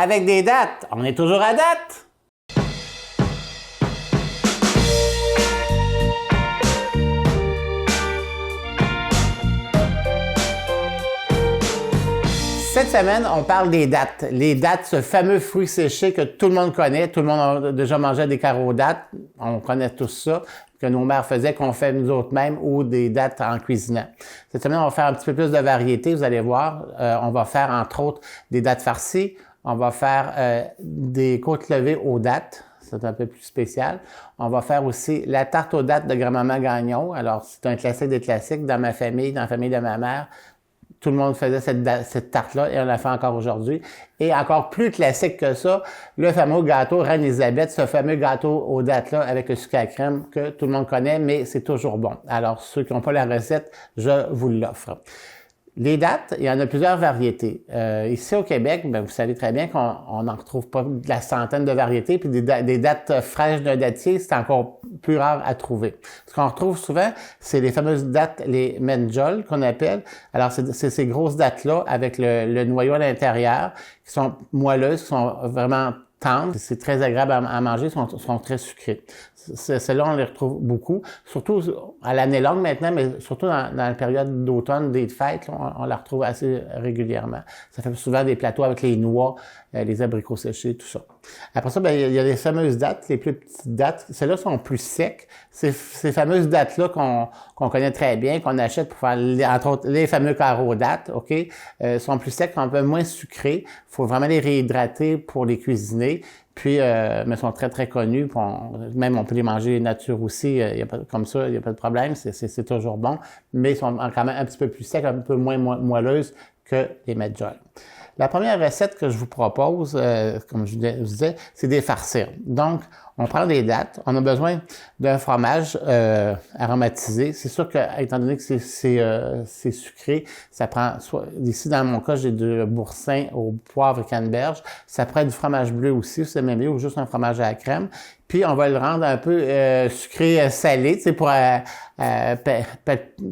avec des dates. On est toujours à date. Cette semaine, on parle des dattes. Les dattes, ce fameux fruit séché que tout le monde connaît. Tout le monde a déjà mangé des carreaux dattes. On connaît tous ça, que nos mères faisaient, qu'on fait nous autres mêmes, ou des dattes en cuisinant. Cette semaine, on va faire un petit peu plus de variété, vous allez voir. On va faire, entre autres, des dattes farcies. On va faire des côtes levées aux dattes. C'est un peu plus spécial. On va faire aussi la tarte aux dattes de grand-maman Gagnon. Alors, c'est un classique des classiques dans ma famille, dans la famille de ma mère. Tout le monde faisait cette tarte-là et on la fait encore aujourd'hui. Et encore plus classique que ça, le fameux gâteau Reine-Élisabeth, ce fameux gâteau aux dattes-là avec le sucre à crème que tout le monde connaît, mais c'est toujours bon. Alors, ceux qui n'ont pas la recette, je vous l'offre. Les dattes, il y en a plusieurs variétés. Ici au Québec, ben, vous savez très bien qu'on n'en retrouve pas de la centaine de variétés, puis des dattes fraîches d'un dattier, c'est encore plus rare à trouver. Ce qu'on retrouve souvent, c'est les fameuses dattes, les menjol qu'on appelle. Alors, c'est ces grosses dattes-là avec le noyau à l'intérieur, qui sont moelleuses, qui sont vraiment tendres. C'est très agréable à manger, sont très sucrées. Celles-là, on les retrouve beaucoup, surtout à l'année longue maintenant, mais surtout dans la période d'automne, des fêtes, on la retrouve assez régulièrement. Ça fait souvent des plateaux avec les noix, les abricots séchés, tout ça. Après ça, ben, il y a les fameuses dattes, les plus petites dattes. Celles-là sont plus secs. Ces fameuses dattes-là qu'on connaît très bien, qu'on achète pour faire, entre autres, les fameux carreaux dattes, OK, sont plus secs, un peu moins sucrés. Il faut vraiment les réhydrater pour les cuisiner. Puis, mais sont très, très connus. Puis même, on peut les manger nature aussi. Comme ça, il n'y a pas de problème. C'est toujours bon. Mais ils sont quand même un petit peu plus secs, un peu moins moelleuses que les medjool. La première recette que je vous propose, comme je vous disais, c'est des farcires. Donc, on prend des dattes. On a besoin d'un fromage aromatisé. C'est sûr que, étant donné que c'est sucré, ça prend ici, dans mon cas, j'ai du boursin au poivre et canneberge. Ça prend du fromage bleu aussi, c'est même mieux, ou juste un fromage à la crème. Puis, on va le rendre un peu sucré-salé, tu sais, pour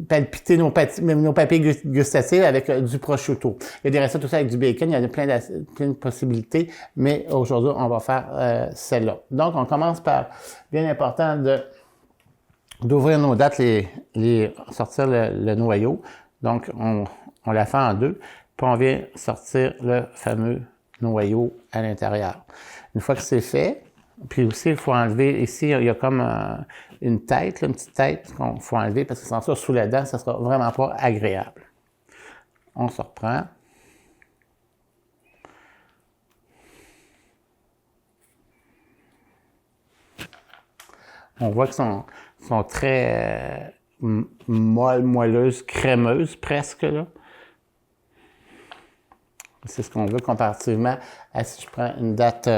palpiter nos papilles gustatives avec du prosciutto. Il y a des recettes aussi avec du bacon, il y a plein de possibilités, mais aujourd'hui, on va faire celle-là. Donc, on commence par, bien important, d'ouvrir nos dattes, sortir le noyau. Donc, on la fait en deux, puis on vient sortir le fameux noyau à l'intérieur. Une fois que c'est fait, puis aussi, il faut enlever, ici, il y a comme une tête, là, une petite tête qu'il faut enlever parce que sans ça, sous la dent, ça ne sera vraiment pas agréable. On se reprend. On voit qu'ils sont très moelleuses, crémeuses presque, là. C'est ce qu'on veut comparativement à si je prends une date...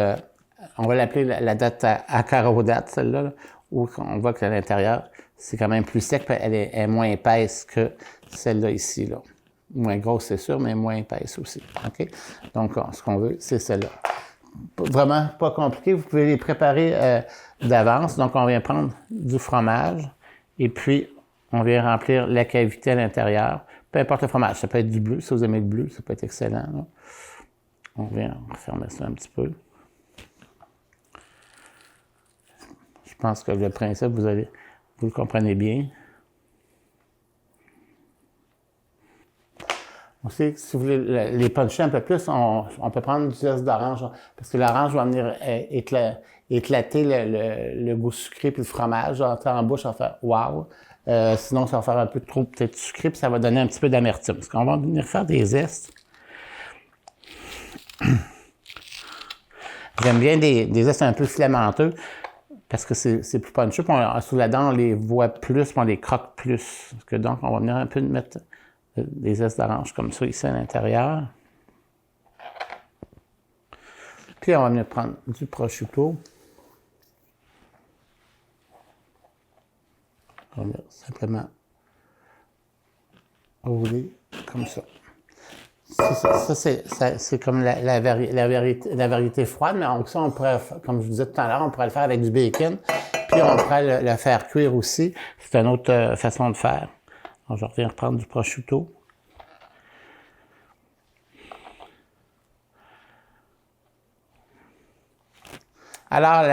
on va l'appeler la date à carreaux date, celle-là, là, où on voit qu'à l'intérieur, c'est quand même plus sec, elle est moins épaisse que celle-là ici, là. Moins grosse, c'est sûr, mais moins épaisse aussi. OK? Donc, ce qu'on veut, c'est celle-là. Vraiment pas compliqué, vous pouvez les préparer d'avance. Donc, on vient prendre du fromage et puis on vient remplir la cavité à l'intérieur. Peu importe le fromage, ça peut être du bleu, si vous aimez le bleu, ça peut être excellent, là. On vient refermer ça un petit peu. Je pense que le principe, vous le comprenez bien. Aussi, si vous voulez les puncher un peu plus, on peut prendre du zeste d'orange, parce que l'orange va venir éclater le goût sucré puis le fromage. En bouche, ça va faire « wow ». Sinon, ça va faire un peu trop peut-être sucré, puis ça va donner un petit peu d'amertume. Parce qu'on va venir faire des zestes. J'aime bien des zestes un peu filamenteux, parce que c'est plus punché, puis sous la dent, on les voit plus, puis on les croque plus. Donc, on va venir un peu mettre des zestes d'orange comme ça ici à l'intérieur. Puis, on va venir prendre du prosciutto. On va simplement rouler comme ça. Ça c'est comme la variété froide, mais ça, on pourrait, comme je vous disais tout à l'heure, on pourrait le faire avec du bacon, puis on pourrait le faire cuire aussi. C'est une autre façon de faire. Donc, je reviens reprendre du prosciutto. Alors,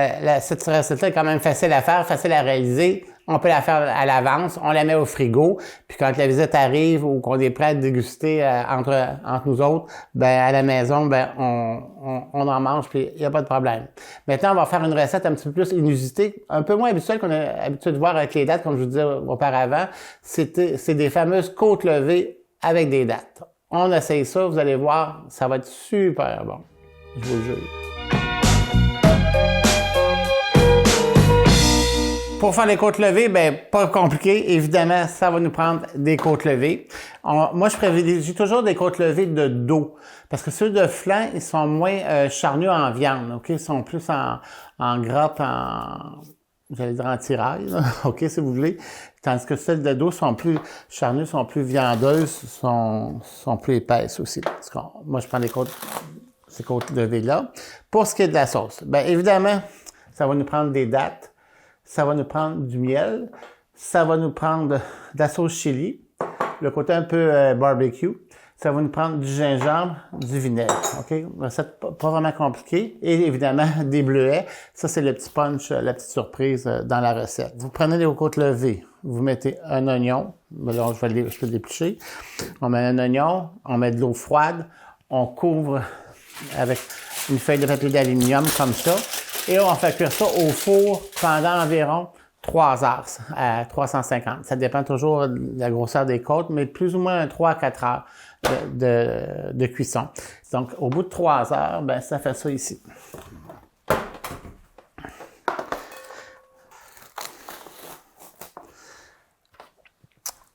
cette recette-là est quand même facile à faire, facile à réaliser. On peut la faire à l'avance, on la met au frigo, puis quand la visite arrive ou qu'on est prêt à déguster entre nous autres, ben à la maison, ben on en mange, puis il n'y a pas de problème. Maintenant, on va faire une recette un petit peu plus inusitée, un peu moins habituelle qu'on a l'habitude de voir avec les dattes, comme je vous disais auparavant. C'est des fameuses côtes levées avec des dattes. On essaye ça, vous allez voir, ça va être super bon. Je vous le jure. Pour faire les côtes levées, ben pas compliqué. Évidemment, ça va nous prendre des côtes levées. Moi, je privilégie toujours des côtes levées de dos. Parce que ceux de flanc, ils sont moins charnus en viande. OK? Ils sont plus en gras, j'allais dire en tiraille, là. OK, si vous voulez. Tandis que celles de dos sont plus charnues, sont plus viandeuses, sont plus épaisses aussi. Moi, je prends ces côtes levées-là. Pour ce qui est de la sauce, ben évidemment, ça va nous prendre des dattes. Ça va nous prendre du miel, ça va nous prendre de la sauce chili, le côté un peu barbecue, ça va nous prendre du gingembre, du vinaigre, OK? Recette pas vraiment compliquée. Et évidemment, des bleuets. Ça, c'est le petit punch, la petite surprise dans la recette. Vous prenez les côtes levées, vous mettez un oignon, là, je peux le déplucher. On met un oignon, on met de l'eau froide, on couvre avec une feuille de papier d'aluminium comme ça. Et on fait cuire ça au four pendant environ 3 heures à 350. Ça dépend toujours de la grosseur des côtes, mais plus ou moins 3 à 4 heures de cuisson. Donc, au bout de 3 heures, ben ça fait ça ici.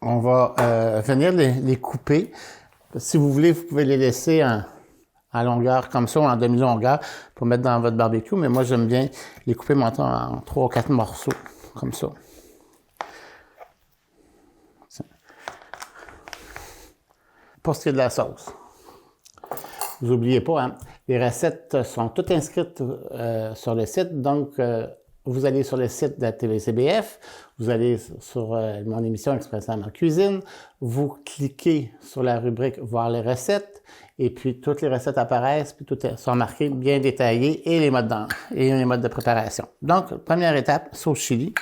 On va venir les couper. Si vous voulez, vous pouvez les laisser en longueur comme ça ou en demi-longueur pour mettre dans votre barbecue, mais moi j'aime bien les couper maintenant en 3 ou 4 morceaux, comme ça. Pour ce qui est de la sauce, vous n'oubliez pas, hein, les recettes sont toutes inscrites sur le site, donc vous allez sur le site de la TVCBF, vous allez sur mon émission Expressément en cuisine, vous cliquez sur la rubrique Voir les recettes, et puis toutes les recettes apparaissent, puis toutes sont marquées bien détaillées et les modes de préparation. Donc, première étape, sauce chili.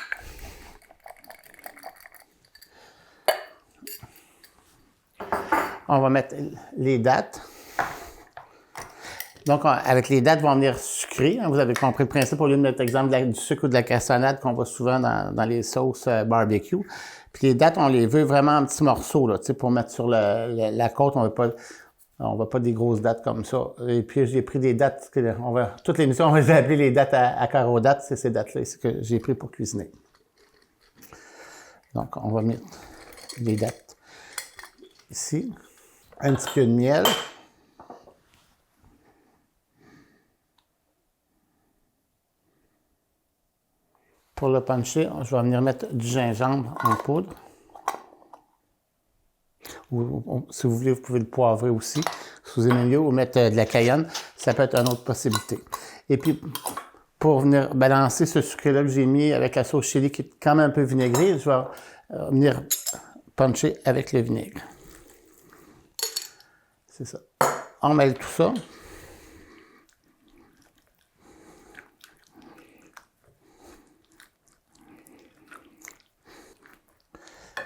On va mettre les dattes. Donc, avec les dattes, vont venir sucrées. Vous avez compris le principe au lieu de mettre exemple du sucre ou de la cassonade qu'on voit souvent dans les sauces barbecue. Puis les dattes, on les veut vraiment en petits morceaux, là, pour mettre sur la côte. On veut pas des grosses dattes comme ça. Et puis, j'ai pris des dattes, toutes les émissions, on va les appeler les dattes à carreaux dattes. C'est ces dattes-là ici que j'ai pris pour cuisiner. Donc, on va mettre les dattes ici. Un petit peu de miel. Pour le puncher, je vais venir mettre du gingembre en poudre. Ou, si vous voulez, vous pouvez le poivrer aussi. Si vous aimez mieux, ou mettre de la cayenne, ça peut être une autre possibilité. Et puis, pour venir balancer ce sucre-là que j'ai mis avec la sauce chili qui est quand même un peu vinaigrée, je vais venir puncher avec le vinaigre. C'est ça. On mêle tout ça.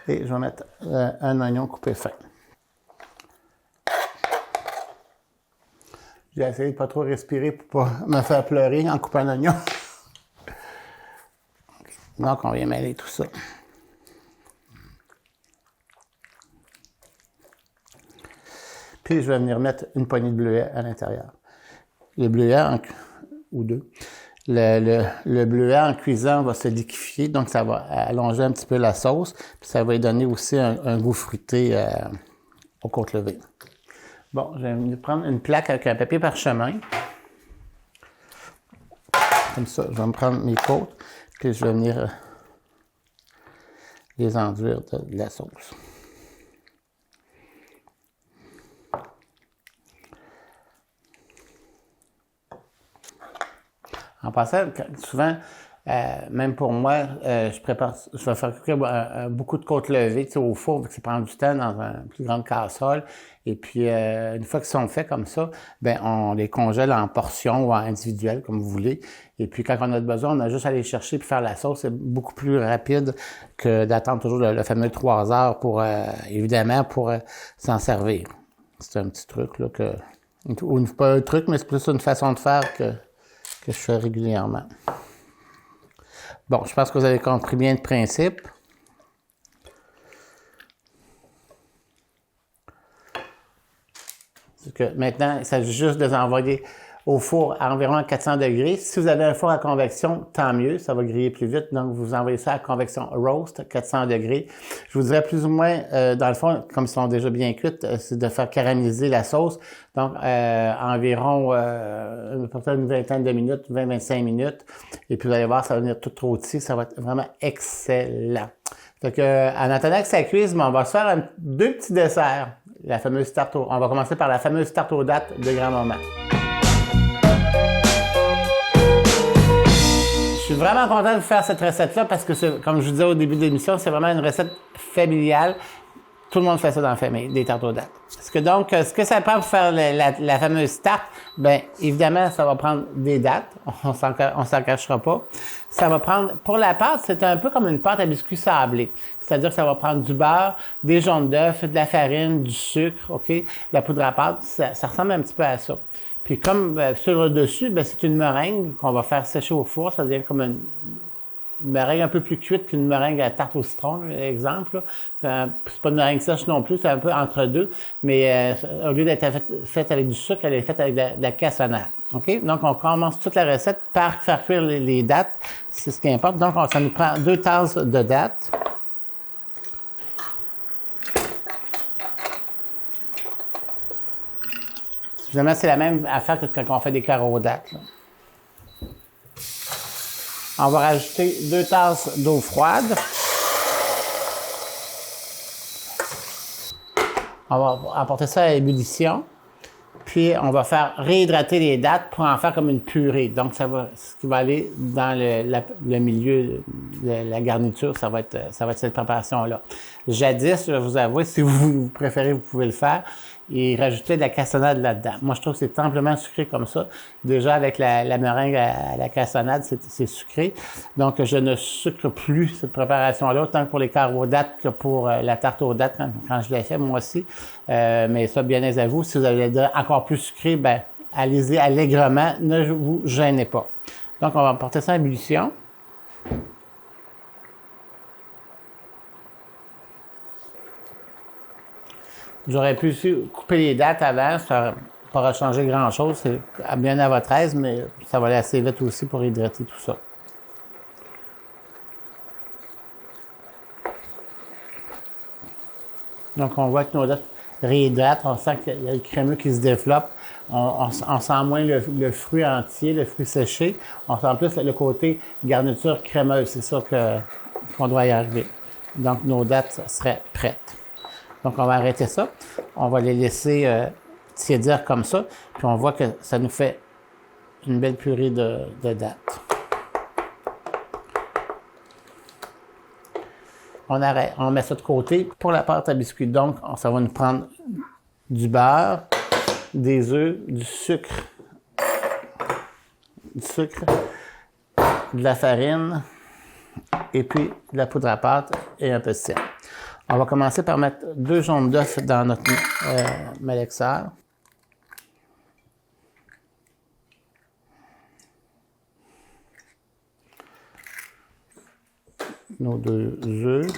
Et je vais mettre un oignon coupé fin. J'ai essayé de ne pas trop respirer pour ne pas me faire pleurer en coupant un oignon. Donc, on vient mêler tout ça. Puis, je vais venir mettre une poignée de bleuets à l'intérieur. Les bleuets, ou deux. Le bleuet en cuisant va se liquéfier, donc ça va allonger un petit peu la sauce, puis ça va lui donner aussi un goût fruité aux côtes levées. Bon, je vais venir prendre une plaque avec un papier parchemin. Comme ça, je vais me prendre mes côtes, puis je vais venir les enduire de la sauce. En passant, souvent, Même pour moi, je vais faire cuire beaucoup de côtes levées, tu sais, au four, ça prend du temps dans une plus grande casserole. Et puis, une fois qu'ils sont faits comme ça, ben on les congèle en portions ou en individuels, comme vous voulez. Et puis, quand on a besoin, on a juste à aller chercher puis faire la sauce. C'est beaucoup plus rapide que d'attendre toujours le fameux 3 heures pour, évidemment, pour s'en servir. C'est un petit truc, là, ou pas un truc, mais c'est plus une façon de faire que je fais régulièrement. Bon, je pense que vous avez compris bien le principe. Que maintenant, il s'agit juste de les envoyer au four à environ 400 degrés. Si vous avez un four à convection, tant mieux, ça va griller plus vite. Donc, vous envoyez ça à convection roast, 400 degrés. Je vous dirais plus ou moins, dans le fond, comme ils sont déjà bien cuites, c'est de faire caraméliser la sauce. Donc, environ à peu près une vingtaine de minutes, 20-25 minutes. Et puis, vous allez voir, ça va venir tout rôti. Ça va être vraiment excellent. Fait que, en attendant que ça cuise, on va se faire deux petits desserts. La fameuse tarte on va commencer par la fameuse tarte aux dattes de grand-maman. Je suis vraiment content de vous faire cette recette-là parce que, comme je vous disais au début de l'émission, c'est vraiment une recette familiale. Tout le monde fait ça dans la famille, des tartes aux dattes. Ce que ça prend pour faire la fameuse tarte, bien, évidemment, ça va prendre des dattes. On s'en cachera pas. Ça va prendre, pour la pâte, c'est un peu comme une pâte à biscuits sablés. C'est-à-dire que ça va prendre du beurre, des jaunes d'œufs, de la farine, du sucre, OK? De la poudre à pâte, ça ressemble un petit peu à ça. Puis comme sur le dessus, ben, c'est une meringue qu'on va faire sécher au four. Ça devient comme une meringue un peu plus cuite qu'une meringue à tarte au citron, exemple. C'est pas une meringue sèche non plus, c'est un peu entre deux. Mais au lieu d'être faite avec du sucre, elle est faite avec de la cassonade. OK? Donc, on commence toute la recette par faire cuire les dattes. C'est ce qui importe. Donc, ça nous prend 2 tasses de dattes. Finalement, c'est la même affaire que quand on fait des carreaux aux dattes, là. On va rajouter 2 tasses d'eau froide. On va apporter ça à ébullition. Puis, on va faire réhydrater les dattes pour en faire comme une purée. Donc, ce qui va aller dans le milieu de la garniture, ça va être cette préparation-là. Jadis, je vais vous avouer, si vous préférez, vous pouvez le faire. Et rajouter de la cassonade là-dedans. Moi, je trouve que c'est amplement sucré comme ça. Déjà, avec la meringue à la cassonade, c'est sucré. Donc, je ne sucre plus cette préparation-là, autant pour les carreaux aux dattes que pour la tarte aux dattes quand je l'ai fait, moi aussi. Mais ça, bien à vous, si vous avez encore plus sucré, ben allez-y allègrement, ne vous gênez pas. Donc, on va porter ça en ébullition. J'aurais pu aussi couper les dattes avant, ça n'a pas changé grand-chose, c'est bien à votre aise, mais ça va aller assez vite aussi pour hydrater tout ça. Donc, on voit que nos dattes réhydratent, on sent qu'il y a le crémeux qui se développe, on sent moins le fruit entier, le fruit séché, on sent plus le côté garniture crémeuse, c'est ça qu'on doit y arriver. Donc, nos dattes seraient prêtes. Donc, on va arrêter ça. On va les laisser tiédir comme ça. Puis, on voit que ça nous fait une belle purée de dattes. On arrête. On met ça de côté. Pour la pâte à biscuits, donc, ça va nous prendre du beurre, des œufs, du sucre, de la farine, et puis de la poudre à pâte et un peu de sel. On va commencer par mettre 2 jaunes d'œufs dans notre malaxeur. Nos 2 œufs.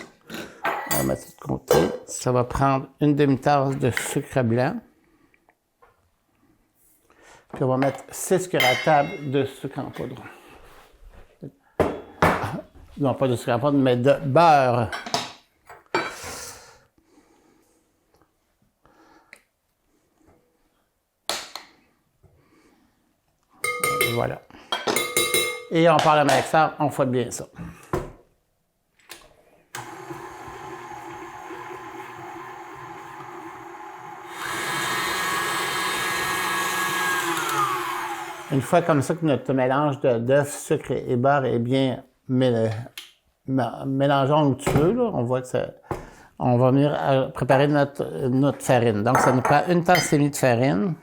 On va mettre ça de côté. Ça va prendre une demi-tasse de sucre blanc. Puis on va mettre 6 cuillères à table de sucre en poudre. Non, pas de sucre en poudre, mais de beurre. Voilà. Et on part le malaxeur, on fouette bien ça. une fois comme ça que notre mélange d'œufs, sucre et beurre est bien mélangé onctueux, là, on voit que ça, on va venir préparer notre farine. Donc, ça nous prend une tasse et demie de farine.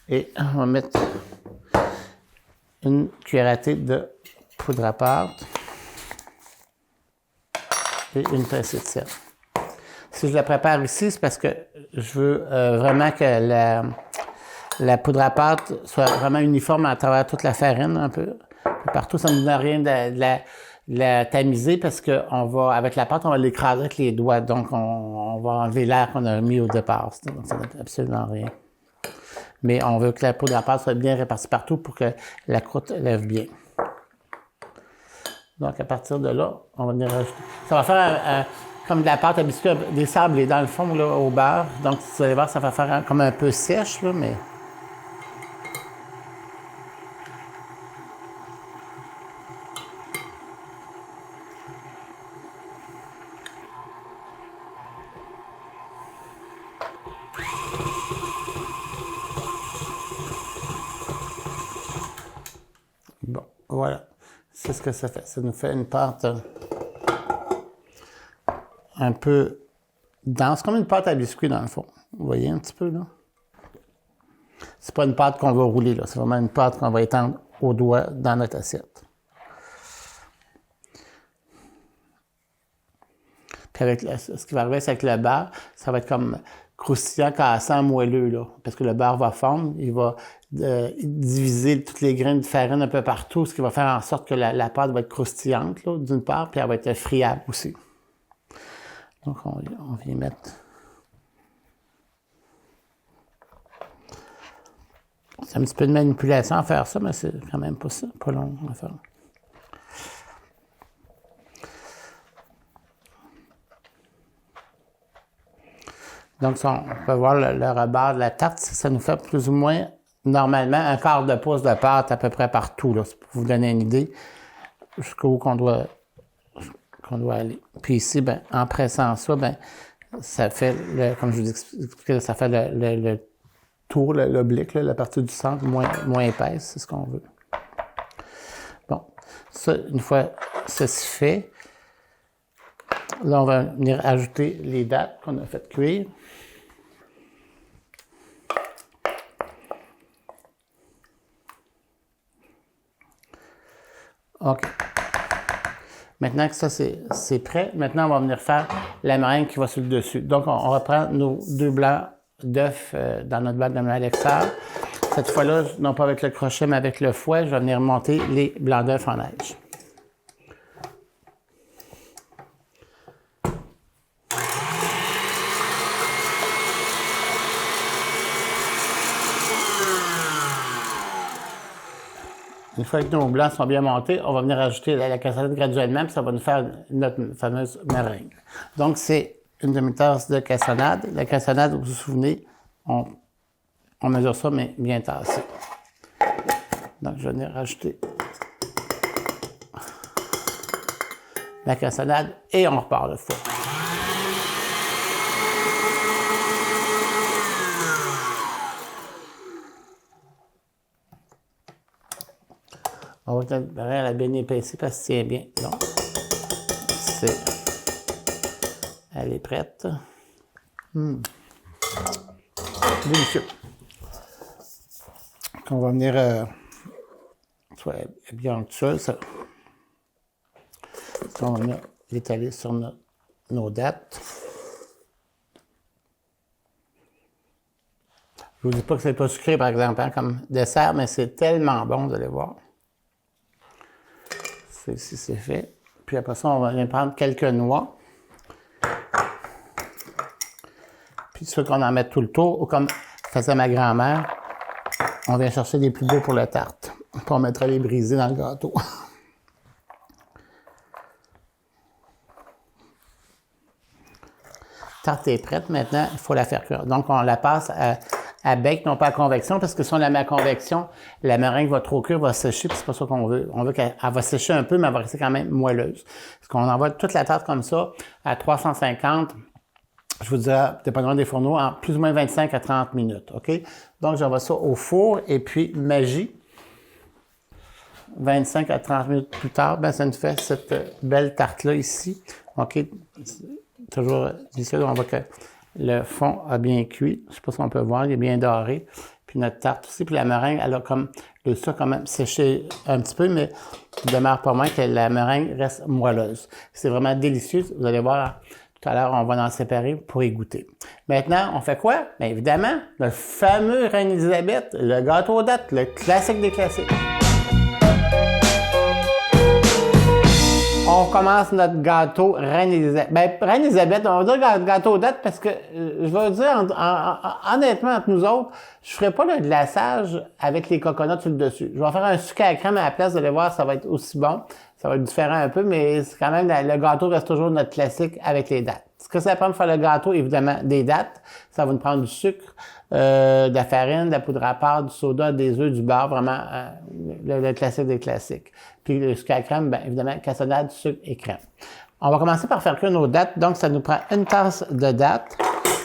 Et on va mettre une cuillère à thé de poudre à pâte et une pincée de sel. Si je la prépare ici, c'est parce que je veux vraiment que la poudre à pâte soit vraiment uniforme à travers toute la farine, un peu. Partout, ça ne nous donne rien de la tamiser parce que avec la pâte, on va l'écraser avec les doigts. Donc, on va enlever l'air qu'on a mis au départ. Donc, ça ne donne absolument rien. Mais on veut que la poudre à pâte soit bien répartie partout pour que la croûte lève bien. Donc, à partir de là, on va venir rajouter. Ça va faire comme de la pâte à biscuit, des sablés dans le fond là, au beurre. Donc, vous allez voir, ça va faire comme un peu sèche, là, mais... Bon, voilà. C'est ce que ça fait. Ça nous fait une pâte un peu dense, comme une pâte à biscuit dans le fond. Vous voyez un petit peu, là? C'est pas une pâte qu'on va rouler, là. C'est vraiment une pâte qu'on va étendre au doigt dans notre assiette. Puis avec ce qui va arriver, c'est avec le beurre, ça va être comme croustillant, cassant, moelleux, là. Parce que le beurre va fondre, il va diviser toutes les graines de farine un peu partout, ce qui va faire en sorte que la pâte va être croustillante, là, d'une part, puis elle va être friable aussi. Donc, on vient mettre... C'est un petit peu de manipulation à faire ça, mais c'est quand même pas long à faire. Donc, on peut voir le rebord de la tarte, ça nous fait plus ou moins, normalement, un quart de pouce de pâte à peu près partout, là, pour vous donner une idée, jusqu'où qu'on doit aller. Puis ici, ben, en pressant ça, ben, ça fait, comme je vous expliquais, ça fait le tour, l'oblique, la partie du centre moins épaisse, c'est ce qu'on veut. Bon, ça, une fois ceci fait, là, on va venir ajouter les dattes qu'on a fait cuire. OK. Maintenant que ça, c'est prêt, maintenant, on va venir faire la meringue qui va sur le dessus. Donc, on reprend nos 2 blancs d'œufs dans notre bac de malaxeur. Cette fois-là, non pas avec le crochet, mais avec le fouet, je vais venir monter les blancs d'œufs en neige. Une fois que nos blancs sont bien montés, on va venir ajouter la cassonade graduellement, puis ça va nous faire notre fameuse meringue. Donc, c'est une demi-tasse de cassonade. La cassonade, vous vous souvenez, on mesure ça, mais bien tassé. Donc, je vais venir rajouter la cassonade et on repart le four. On va préparer la bien épaissie parce que c'est bien. Donc, elle est prête. Délicieux. Donc, on va venir soit bien onctueuse. On va venir l'étaler sur nos dattes. Je vous dis pas que c'est pas sucré, par exemple, hein, comme dessert, mais c'est tellement bon, vous allez voir. Ici, c'est fait. Puis après ça, on va venir prendre quelques noix. Puis ceux qu'on en met tout le tour, ou comme faisait ma grand-mère, on vient chercher les plus beaux pour la tarte. Puis on mettra les brisés dans le gâteau. Tarte est prête. Maintenant, il faut la faire cuire. Donc, on la passe à bec, non pas à convection, parce que si on la met à convection, la meringue va trop cuire, va sécher, puis c'est pas ça qu'on veut. On veut qu'elle va sécher un peu, mais elle va rester quand même moelleuse. Parce qu'on envoie toute la tarte comme ça à 350 je vous dirais, dépendamment des fourneaux, en plus ou moins 25 à 30 minutes. OK? Donc, j'envoie ça au four et puis magie. 25 à 30 minutes plus tard, ben, ça nous fait cette belle tarte-là ici. OK? Toujours délicieux. On voit que le fond a bien cuit. Je ne sais pas si on peut voir, il est bien doré. Puis notre tarte aussi. Puis la meringue, elle a comme le sucre quand même séché un petit peu, mais il demeure pas moins que la meringue reste moelleuse. C'est vraiment délicieux. Vous allez voir, tout à l'heure, on va en séparer pour y goûter. Maintenant, on fait quoi? Bien évidemment, le fameux Reine-Élisabeth, le gâteau aux dattes, le classique des classiques. On commence notre gâteau Reine-Élisabeth. Ben, Reine-Élisabeth, on va dire gâteau aux dattes parce que, je vais dire, honnêtement, entre nous autres, je ferai pas le glaçage avec les coconuts sur le dessus. Je vais faire un sucre à la crème à la place, vous allez voir, ça va être aussi bon. Ça va être différent un peu, mais c'est quand même, le gâteau reste toujours notre classique avec les dattes. Ce que ça prend pour faire le gâteau, évidemment, des dattes. Ça va nous prendre du sucre, de la farine, de la poudre à pâte, du soda, des œufs, du beurre, vraiment le classique des classiques. Puis le sucre à crème, bien évidemment, cassonade, sucre et crème. On va commencer par faire cuire nos dattes. Donc, ça nous prend une tasse de dattes.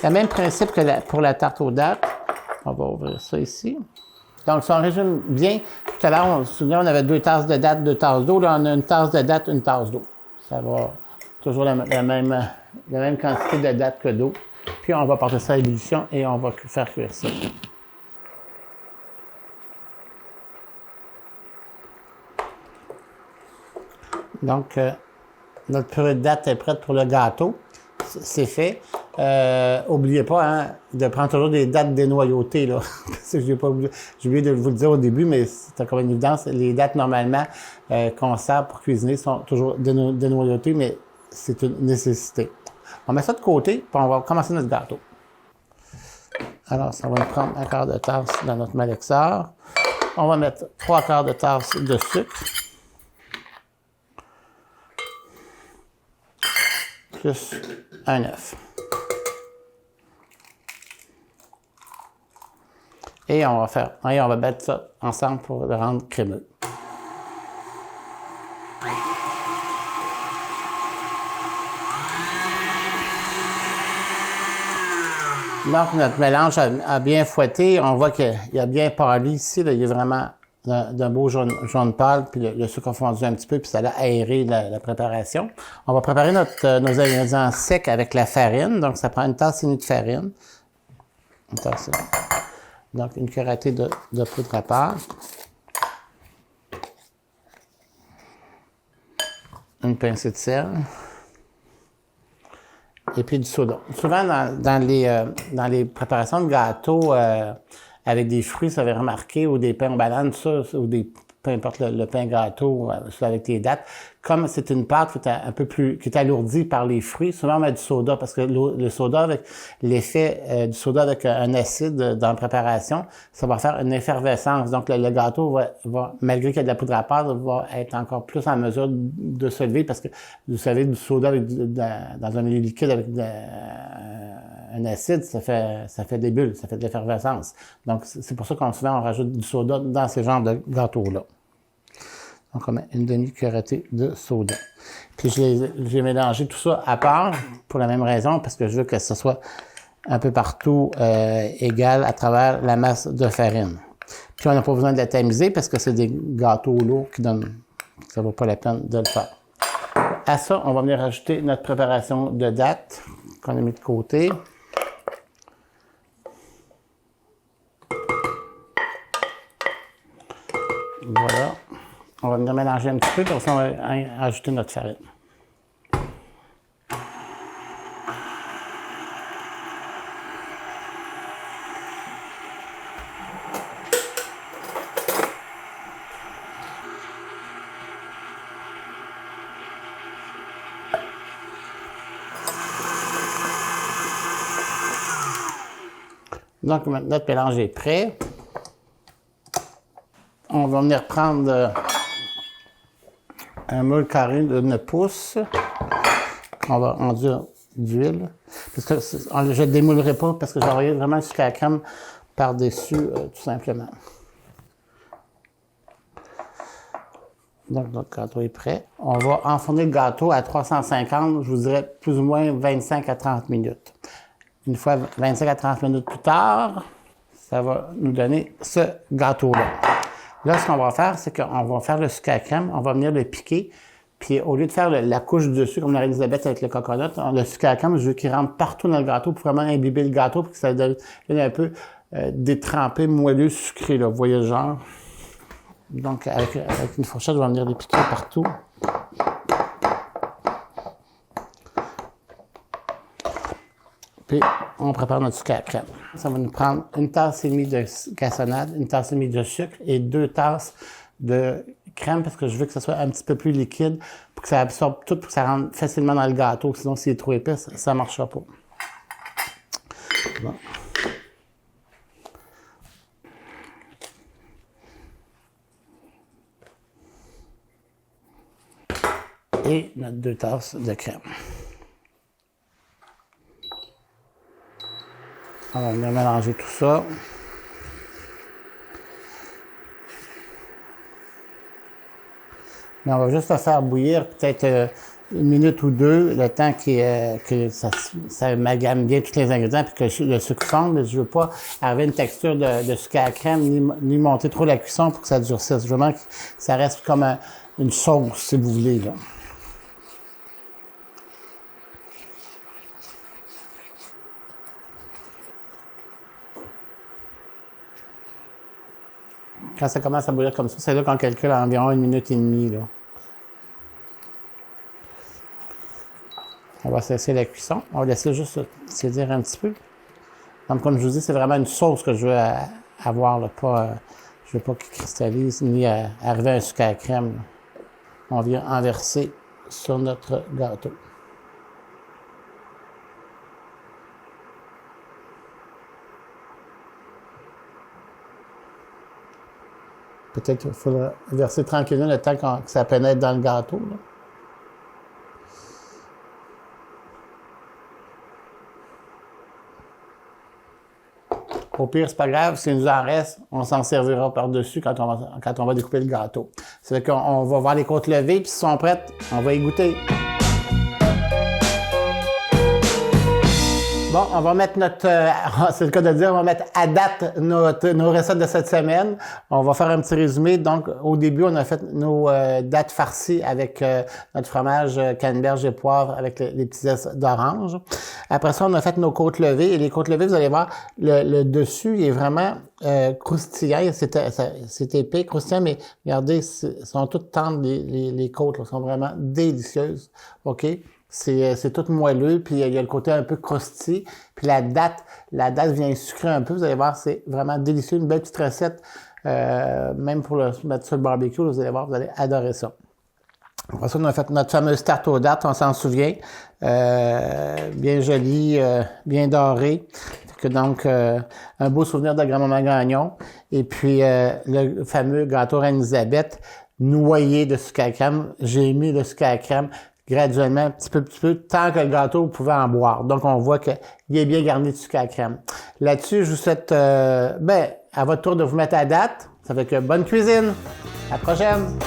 Le même principe que pour la tarte aux dattes. On va ouvrir ça ici. Donc, si on résume bien, tout à l'heure, on se souvient, on avait 2 tasses de dattes, 2 tasses d'eau. Là, on a une tasse de dattes, une tasse d'eau. Ça va toujours la même quantité de dattes que d'eau. Puis, on va porter ça à ébullition et on va faire cuire ça. Donc, notre purée de dattes est prête pour le gâteau. C'est fait. Oubliez pas hein, de prendre toujours des dattes dénoyautées. Là. J'ai oublié de vous le dire au début, mais c'est encore une évidence. Les dattes, normalement, qu'on sert pour cuisiner sont toujours dénoyautées, mais c'est une nécessité. On met ça de côté, puis on va commencer notre gâteau. Alors, ça va nous prendre un quart de tasse dans notre malaxeur. On va mettre 3 quarts de tasse de sucre. Plus un œuf. Et on va mettre ça ensemble pour le rendre crémeux. Donc, notre mélange a bien fouetté. On voit qu'il a bien pâli ici. Là, il est vraiment d'un beau jaune pâle, puis le sucre a fondu un petit peu, puis ça a aéré la préparation. On va préparer nos ingrédients secs avec la farine. Donc, ça prend une tasse et demie de farine. Une tasse. Donc, une cuillerée de poudre à pâte. Une pincée de sel. Et puis du soda. Souvent, dans les préparations de gâteaux avec des fruits, ça avait remarqué, ou des pains aux bananes, ça, ou peu importe le pain gâteau, avec les dattes, comme c'est une pâte qui est alourdie par les fruits, souvent on met du soda, parce que le soda, avec l'effet du soda avec un acide dans la préparation, ça va faire une effervescence. Donc le gâteau va, malgré qu'il y a de la poudre à pâte, va être encore plus en mesure de se lever, parce que vous savez, du soda dans un milieu liquide avec un acide, ça fait des bulles, ça fait de l'effervescence. Donc, c'est pour ça souvent on rajoute du soda dans ces genres de gâteaux-là. Donc, on met une demi-cuillerée de soda. Puis, j'ai mélangé tout ça à part, pour la même raison, parce que je veux que ce soit un peu partout égal à travers la masse de farine. Puis, on n'a pas besoin de la tamiser, parce que c'est des gâteaux lourds qui donnent... Ça vaut pas la peine de le faire. À ça, on va venir rajouter notre préparation de dattes qu'on a mis de côté. Voilà. On va venir mélanger un petit peu, comme ça on va ajouter notre farine. Donc, notre mélange est prêt. On va venir prendre un moule carré de 1 pouce. On va enduire d'huile. Parce que je ne démoulerai pas parce que j'ai envoyé vraiment jusqu'à la crème par-dessus, tout simplement. Donc, notre gâteau est prêt. On va enfourner le gâteau à 350, je vous dirais plus ou moins 25 à 30 minutes. une fois 25 à 30 minutes plus tard, ça va nous donner ce gâteau-là. Là, ce qu'on va faire, c'est qu'on va faire le sucre à crème, on va venir le piquer, puis au lieu de faire la couche dessus, comme l'a Elisabeth avec le coconut, le sucre à crème, je veux qu'il rentre partout dans le gâteau pour vraiment imbiber le gâteau, pour que ça devienne un peu détrempé, moelleux, sucré, là. Vous voyez le genre? Donc, avec une fourchette, je vais venir les piquer partout. Puis, on prépare notre sucre à crème. Ça va nous prendre une tasse et demie de cassonade, une tasse et demie de sucre et 2 tasses de crème parce que je veux que ça soit un petit peu plus liquide pour que ça absorbe tout, pour que ça rentre facilement dans le gâteau. Sinon, s'il est trop épais, ça ne marchera pas. Bon. Et notre 2 tasses de crème. On va venir mélanger tout ça. Mais on va juste le faire bouillir peut-être une minute ou deux, le temps que ça amalgame bien tous les ingrédients et que le sucre fonde. Mais je ne veux pas arriver à une texture de sucre à crème ni monter trop la cuisson pour que ça durcisse. Je veux vraiment que ça reste comme une sauce, si vous voulez, là. Quand ça commence à bouillir comme ça, c'est là qu'on calcule environ 1 minute et demie, là. On va cesser la cuisson. On va laisser juste sédir un petit peu. Donc, comme je vous dis, c'est vraiment une sauce que je veux avoir, là, je veux pas qu'il cristallise ni arriver à un sucre à crème, là. On vient en verser sur notre gâteau. Peut-être qu'il faudra verser tranquillement le temps que ça pénètre dans le gâteau, là. Au pire, c'est pas grave, s'il nous en reste, on s'en servira par-dessus quand on va découper le gâteau. C'est qu'on va voir les côtes levées, puis s'ils sont prêtes, on va y goûter. Bon, on va mettre c'est le cas de dire, on va mettre à date nos recettes de cette semaine. On va faire un petit résumé. Donc, au début, on a fait nos dattes farcies avec notre fromage canneberge et poivre avec les petits zestes d'orange. Après ça, on a fait nos côtes levées. Et les côtes levées, vous allez voir, le dessus, il est vraiment croustillant. C'est épais, croustillant, mais regardez, sont toutes tendres, les côtes, là, sont vraiment délicieuses. OK? C'est tout moelleux, puis il y a le côté un peu croustillant. Puis la date vient sucrer un peu. Vous allez voir, c'est vraiment délicieux. Une belle petite recette, même pour le mettre sur le barbecue, vous allez voir, vous allez adorer ça. Après ça, on a fait notre fameuse tarte aux dattes, on s'en souvient. Bien jolie, bien dorée. Donc, un beau souvenir de grand-maman Gagnon. Et puis, le fameux gâteau Reine-Élisabeth, noyé de sucre à crème. J'ai mis le sucre à crème graduellement, un petit peu, tant que le gâteau, vous pouvez en boire. Donc, on voit qu'il est bien garni de sucre à crème. Là-dessus, je vous souhaite, à votre tour de vous mettre à date. Ça fait que bonne cuisine. À la prochaine!